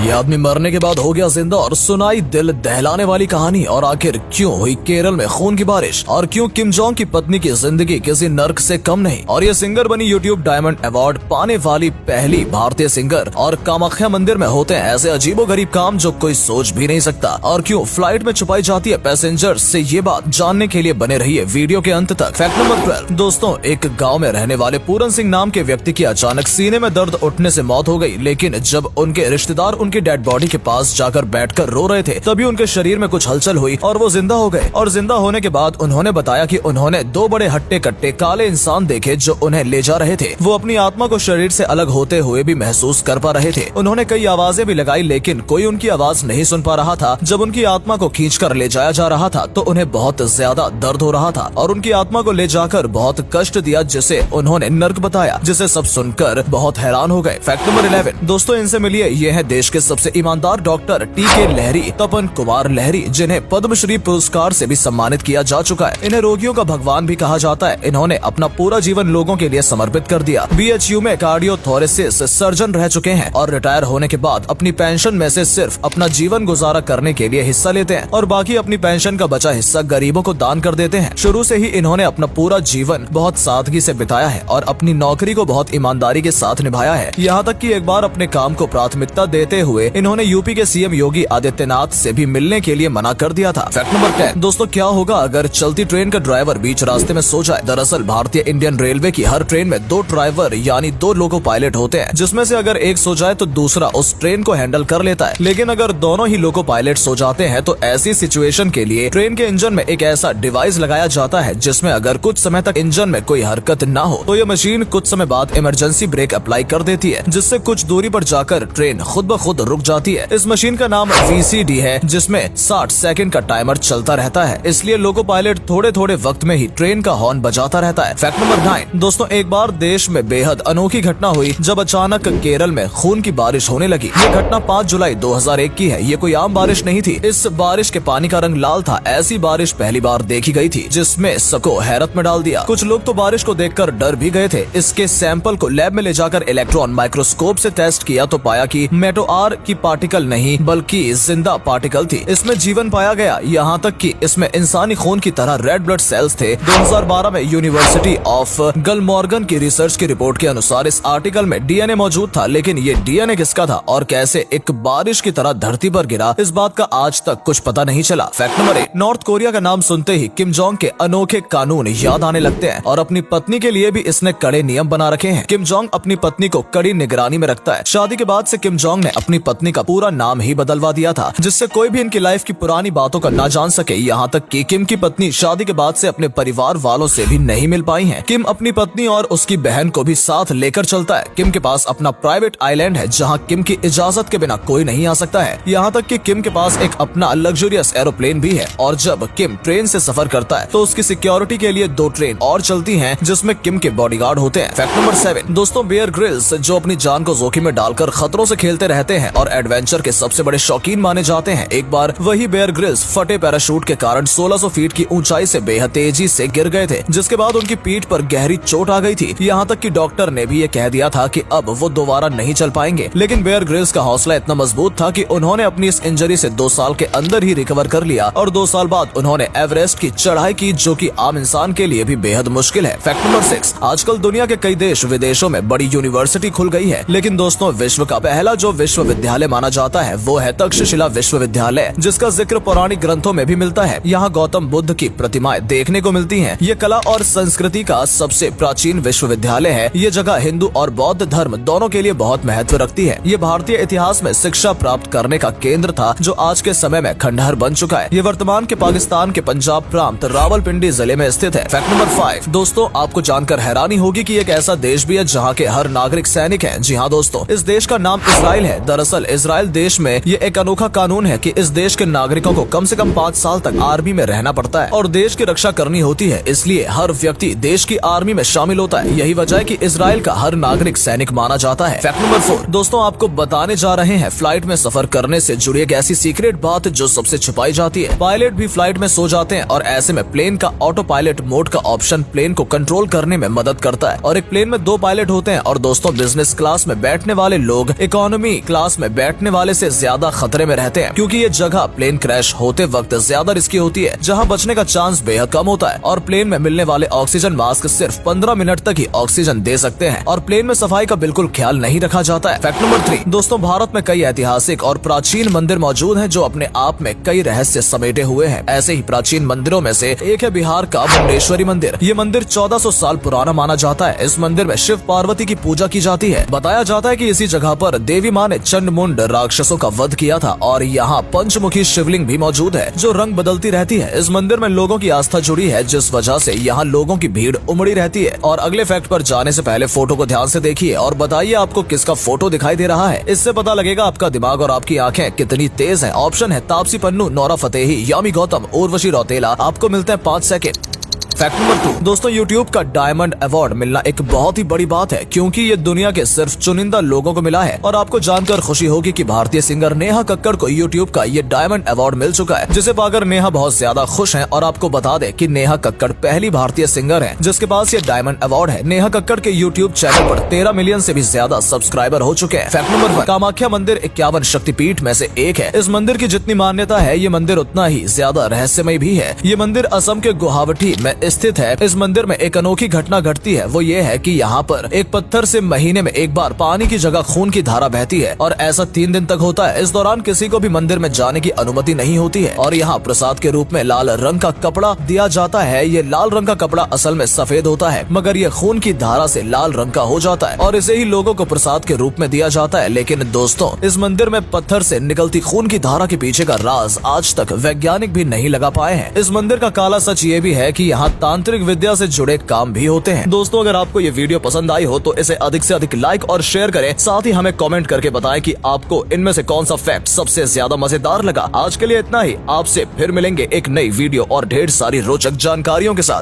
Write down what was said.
ये आदमी मरने के बाद हो गया जिंदा और सुनाई दिल दहलाने वाली कहानी। और आखिर क्यों हुई केरल में खून की बारिश और क्यों किम जोंग की पत्नी की जिंदगी किसी नर्क से कम नहीं। और ये सिंगर बनी यूट्यूब डायमंड अवार्ड पाने वाली पहली भारतीय सिंगर। और कामाख्या मंदिर में होते हैं ऐसे अजीबोगरीब काम जो कोई सोच भी नहीं सकता। और क्यों फ्लाइट में छुपाई जाती है पैसेंजर से, ये बात जानने के लिए बने रहिए वीडियो के अंत तक। फैक्ट नंबर 12 दोस्तों, एक गाँव में रहने वाले पूरन सिंह नाम के व्यक्ति की अचानक सीने में दर्द उठने से मौत हो गई। लेकिन जब उनके रिश्तेदार उनकी डेड बॉडी के पास जाकर बैठकर रो रहे थे, तभी उनके शरीर में कुछ हलचल हुई और वो जिंदा हो गए। और जिंदा होने के बाद उन्होंने बताया कि उन्होंने दो बड़े हट्टे कट्टे काले इंसान देखे जो उन्हें ले जा रहे थे। वो अपनी आत्मा को शरीर से अलग होते हुए भी महसूस कर पा रहे थे। उन्होंने कई आवाजें भी लगाई लेकिन कोई उनकी आवाज नहीं सुन पा रहा था। जब उनकी आत्मा को खींचकर ले जाया जा रहा था तो उन्हें बहुत ज्यादा दर्द हो रहा था और उनकी आत्मा को ले जाकर बहुत कष्ट दिया, जिसे उन्होंने नर्क बताया, जिसे सब सुनकर बहुत हैरान हो गए। फैक्ट नंबर 11 दोस्तों, इनसे मिलिए, ये है देश के सबसे ईमानदार डॉक्टर टी.के. लहरी, तपन कुमार लहरी, जिन्हें पद्मश्री पुरस्कार से भी सम्मानित किया जा चुका है। इन्हें रोगियों का भगवान भी कहा जाता है। इन्होंने अपना पूरा जीवन लोगों के लिए समर्पित कर दिया। BHU में कार्डियोथोरेसिस सर्जन रह चुके हैं और रिटायर होने के बाद अपनी पेंशन में से सिर्फ अपना जीवन गुजारा करने के लिए हिस्सा लेते हैं और बाकी अपनी पेंशन का बचा हिस्सा गरीबों को दान कर देते हैं। शुरू से ही इन्होंने अपना पूरा जीवन बहुत सादगी से बिताया है और अपनी नौकरी को बहुत ईमानदारी के साथ निभाया है। यहाँ तक कि एक बार अपने काम को प्राथमिकता देते हुए इन्होंने यूपी के CM योगी आदित्यनाथ से भी मिलने के लिए मना कर दिया था। फैक्ट नंबर 10 दोस्तों, क्या होगा अगर चलती ट्रेन का ड्राइवर बीच रास्ते में सो जाए। दरअसल भारतीय इंडियन रेलवे की हर ट्रेन में दो ड्राइवर यानी दो लोको पायलट होते हैं, जिसमें से अगर एक सो जाए तो दूसरा उस ट्रेन को हैंडल कर लेता है। लेकिन अगर दोनों ही लोको पायलट सो जाते हैं तो ऐसी सिचुएशन के लिए ट्रेन के इंजन में एक ऐसा डिवाइस लगाया जाता है जिसमें अगर कुछ समय तक इंजन में कोई हरकत ना हो तो ये मशीन कुछ समय बाद इमरजेंसी ब्रेक अप्लाई कर देती है, जिससे कुछ दूरी पर जाकर ट्रेन खुद ब खुद रुक जाती है। इस मशीन का नाम VCD है, जिसमें 60 सेकंड का टाइमर चलता रहता है। इसलिए लोको पायलट थोड़े थोड़े वक्त में ही ट्रेन का हॉर्न बजाता रहता है। फैक्ट नंबर 9 दोस्तों, एक बार देश में बेहद अनोखी घटना हुई जब अचानक केरल में खून की बारिश होने लगी। ये घटना 5 जुलाई 2001 की है। ये कोई आम बारिश नहीं थी। इस बारिश के पानी का रंग लाल था। ऐसी बारिश पहली बार देखी गई थी, जिसमें सबको हैरत में डाल दिया। कुछ लोग तो बारिश को देखकर डर भी गए थे। इसके सैंपल को लैब में ले जाकर इलेक्ट्रॉन माइक्रोस्कोप से टेस्ट किया तो पाया कि मेटोआर की पार्टिकल नहीं बल्कि जिंदा पार्टिकल थी। इसमें जीवन पाया गया। यहाँ तक कि इसमें इंसानी खून की तरह रेड ब्लड सेल्स थे। 2012 में यूनिवर्सिटी ऑफ गलमॉर्गन की रिसर्च की रिपोर्ट के अनुसार इस आर्टिकल में DNA मौजूद था। लेकिन ये DNA किसका था और कैसे एक बारिश की तरह धरती पर गिरा, इस बात का आज तक कुछ पता नहीं चला। फैक्ट नंबर 8 नॉर्थ कोरिया का नाम सुनते ही किम जोंग के अनोखे कानून याद आने लगते हैं और अपनी पत्नी के लिए भी इसने कड़े नियम बना रखे हैं। किम जोंग अपनी पत्नी को कड़ी निगरानी में रखता है। शादी के बाद से किम जोंग ने अपनी पत्नी का पूरा नाम ही बदलवा दिया था, जिससे कोई भी इनकी लाइफ की पुरानी बातों का ना जान सके। यहाँ तक कि किम की पत्नी शादी के बाद से अपने परिवार वालों से भी नहीं मिल पाई है। किम अपनी पत्नी और उसकी बहन को भी साथ लेकर चलता है। किम के पास अपना प्राइवेट आइलैंड है जहाँ किम की इजाजत के बिना कोई नहीं आ सकता है। यहाँ तक कि किम के पास एक अपना लग्जरियस एरोप्लेन भी है और जब किम ट्रेन से सफर करता है तो उसकी सिक्योरिटी के लिए 2 ट्रेन और चलती हैं, जिसमें किम के बॉडीगार्ड होते हैं। फैक्ट नंबर 7 दोस्तों, बेयर ग्रिल्स जो अपनी जान को जोखिम में डालकर खतरों से खेलते रहते हैं और एडवेंचर के सबसे बड़े शौकीन माने जाते हैं। एक बार वही बेयर ग्रिल्स फटे पैराशूट के कारण 1600 फीट की ऊंचाई से बेहद तेजी से गिर गए थे, जिसके बाद उनकी पीठ पर गहरी चोट आ गई थी। यहाँ तक कि डॉक्टर ने भी ये कह दिया था कि अब वो दोबारा नहीं चल पाएंगे। लेकिन बेयर ग्रिल्स का हौसला इतना मजबूत था कि उन्होंने अपनी इस इंजरी से 2 साल के अंदर ही रिकवर कर लिया और 2 साल बाद उन्होंने एवरेस्ट की चढ़ाई की, जो कि आम इंसान के लिए भी बेहद मुश्किल है। फैक्ट नंबर 6 आजकल दुनिया के कई देश विदेशों में बड़ी यूनिवर्सिटी खुल गई है, लेकिन दोस्तों विश्व का पहला जो विश्वविद्यालय माना जाता है वो है तक्षशिला विश्वविद्यालय, जिसका जिक्र पौराणिक ग्रंथों में भी मिलता है। यहाँ गौतम बुद्ध की प्रतिमाएं देखने को मिलती हैं। ये कला और संस्कृति का सबसे प्राचीन विश्वविद्यालय है। ये जगह हिंदू और बौद्ध धर्म दोनों के लिए बहुत महत्व रखती है। ये भारतीय इतिहास में शिक्षा प्राप्त करने का केंद्र था, जो आज के समय में खंडहर बन चुका है। ये वर्तमान के पाकिस्तान के पंजाब प्रांत रावलपिंडी जिले में स्थित है। फैक्ट नंबर 5 दोस्तों, आपको जानकर हैरानी होगी कि एक ऐसा देश भी है जहाँ के हर नागरिक सैनिक है। जी हाँ दोस्तों, इस देश का नाम इजराइल है। दरअसल इजराइल देश में ये एक अनोखा कानून है कि इस देश के नागरिकों को कम से कम 5 साल तक आर्मी में रहना पड़ता है और देश की रक्षा करनी होती है। इसलिए हर व्यक्ति देश की आर्मी में शामिल होता है। यही वजह है कि इजराइल का हर नागरिक सैनिक माना जाता है। फैक्ट नंबर 4 दोस्तों, आपको बताने जा रहे हैं फ्लाइट में सफर करने से जुड़ी एक ऐसी सीक्रेट बात जो सबसे छुपाई जाती है। पायलट भी फ्लाइट में सो जाते हैं और ऐसे में प्लेन का ऑटो पायलट मोड का ऑप्शन प्लेन को कंट्रोल करने में मदद करता है। और एक प्लेन में 2 पायलट होते हैं और दोस्तों बिजनेस क्लास में बैठने वाले लोग इकोनॉमी क्लास पास में बैठने वाले से ज्यादा खतरे में रहते हैं, क्योंकि ये जगह प्लेन क्रैश होते वक्त ज्यादा रिस्की होती है, जहाँ बचने का चांस बेहद कम होता है। और प्लेन में मिलने वाले ऑक्सीजन मास्क सिर्फ 15 मिनट तक ही ऑक्सीजन दे सकते हैं, और प्लेन में सफाई का बिल्कुल ख्याल नहीं रखा जाता है। फैक्ट नंबर 3 दोस्तों, भारत में कई ऐतिहासिक और प्राचीन मंदिर मौजूद हैं जो अपने आप में कई रहस्य समेटे हुए हैं। ऐसे ही प्राचीन मंदिरों में से एक है बिहार का मुंडेश्वरी मंदिर। ये मंदिर 1400 साल पुराना माना जाता है। इस मंदिर में शिव पार्वती की पूजा की जाती है। बताया जाता है कि इसी जगह पर देवी माँ ने चंड राक्षसों का वध किया था, और यहाँ पंचमुखी शिवलिंग भी मौजूद है जो रंग बदलती रहती है। इस मंदिर में लोगों की आस्था जुड़ी है, जिस वजह से यहाँ लोगों की भीड़ उमड़ी रहती है। और अगले फैक्ट पर जाने से पहले फोटो को ध्यान से देखिए और बताइए आपको किसका फोटो दिखाई दे रहा है। इससे पता लगेगा आपका दिमाग और आपकी आंखें कितनी तेज हैं। ऑप्शन है तापसी पन्नू, नोरा फतेही, यामी गौतम, उर्वशी रौतेला। आपको मिलते हैं 5 सेकेंड। फैक्ट नंबर 2 दोस्तों, YouTube का डायमंड अवार्ड मिलना एक बहुत ही बड़ी बात है, क्योंकि ये दुनिया के सिर्फ चुनिंदा लोगों को मिला है। और आपको जानकर खुशी होगी कि भारतीय सिंगर नेहा कक्कड़ को YouTube का ये डायमंड अवार्ड मिल चुका है, जिसे पाकर नेहा बहुत ज्यादा खुश हैं। और आपको बता दें कि नेहा कक्कड़ पहली भारतीय सिंगर है जिसके पास ये डायमंड अवार्ड है। नेहा कक्कड़ के YouTube चैनल पर 13 मिलियन से भी ज्यादा सब्सक्राइबर हो चुके हैं। फैक्ट नंबर 1 कामाख्या मंदिर 51 शक्तिपीठ में से एक है। इस मंदिर की जितनी मान्यता है, ये मंदिर उतना ही ज्यादा रहस्यमय भी है। ये मंदिर असम के गुवाहाटी में स्थित है। इस मंदिर में एक अनोखी घटना घटती है, वो ये है कि यहाँ पर एक पत्थर से महीने में एक बार पानी की जगह खून की धारा बहती है, और ऐसा 3 दिन तक होता है। इस दौरान किसी को भी मंदिर में जाने की अनुमति नहीं होती है। और यहाँ प्रसाद के रूप में लाल रंग का कपड़ा दिया जाता है। ये लाल रंग का कपड़ा असल में सफेद होता है, मगर ये खून की धारा से लाल रंग का हो जाता है, और इसे ही लोगों को प्रसाद के रूप में दिया जाता है। लेकिन दोस्तों, इस मंदिर में पत्थर से निकलती खून की धारा के पीछे का राज आज तक वैज्ञानिक भी नहीं लगा पाए हैं। इस मंदिर का काला सच ये भी है कि यहाँ तांत्रिक विद्या से जुड़े काम भी होते हैं। दोस्तों, अगर आपको ये वीडियो पसंद आई हो तो इसे अधिक से अधिक लाइक और शेयर करें। साथ ही हमें कमेंट करके बताएं कि आपको इनमें से कौन सा फैक्ट सबसे ज्यादा मजेदार लगा। आज के लिए इतना ही। आपसे फिर मिलेंगे एक नई वीडियो और ढेर सारी रोचक जानकारियों के साथ।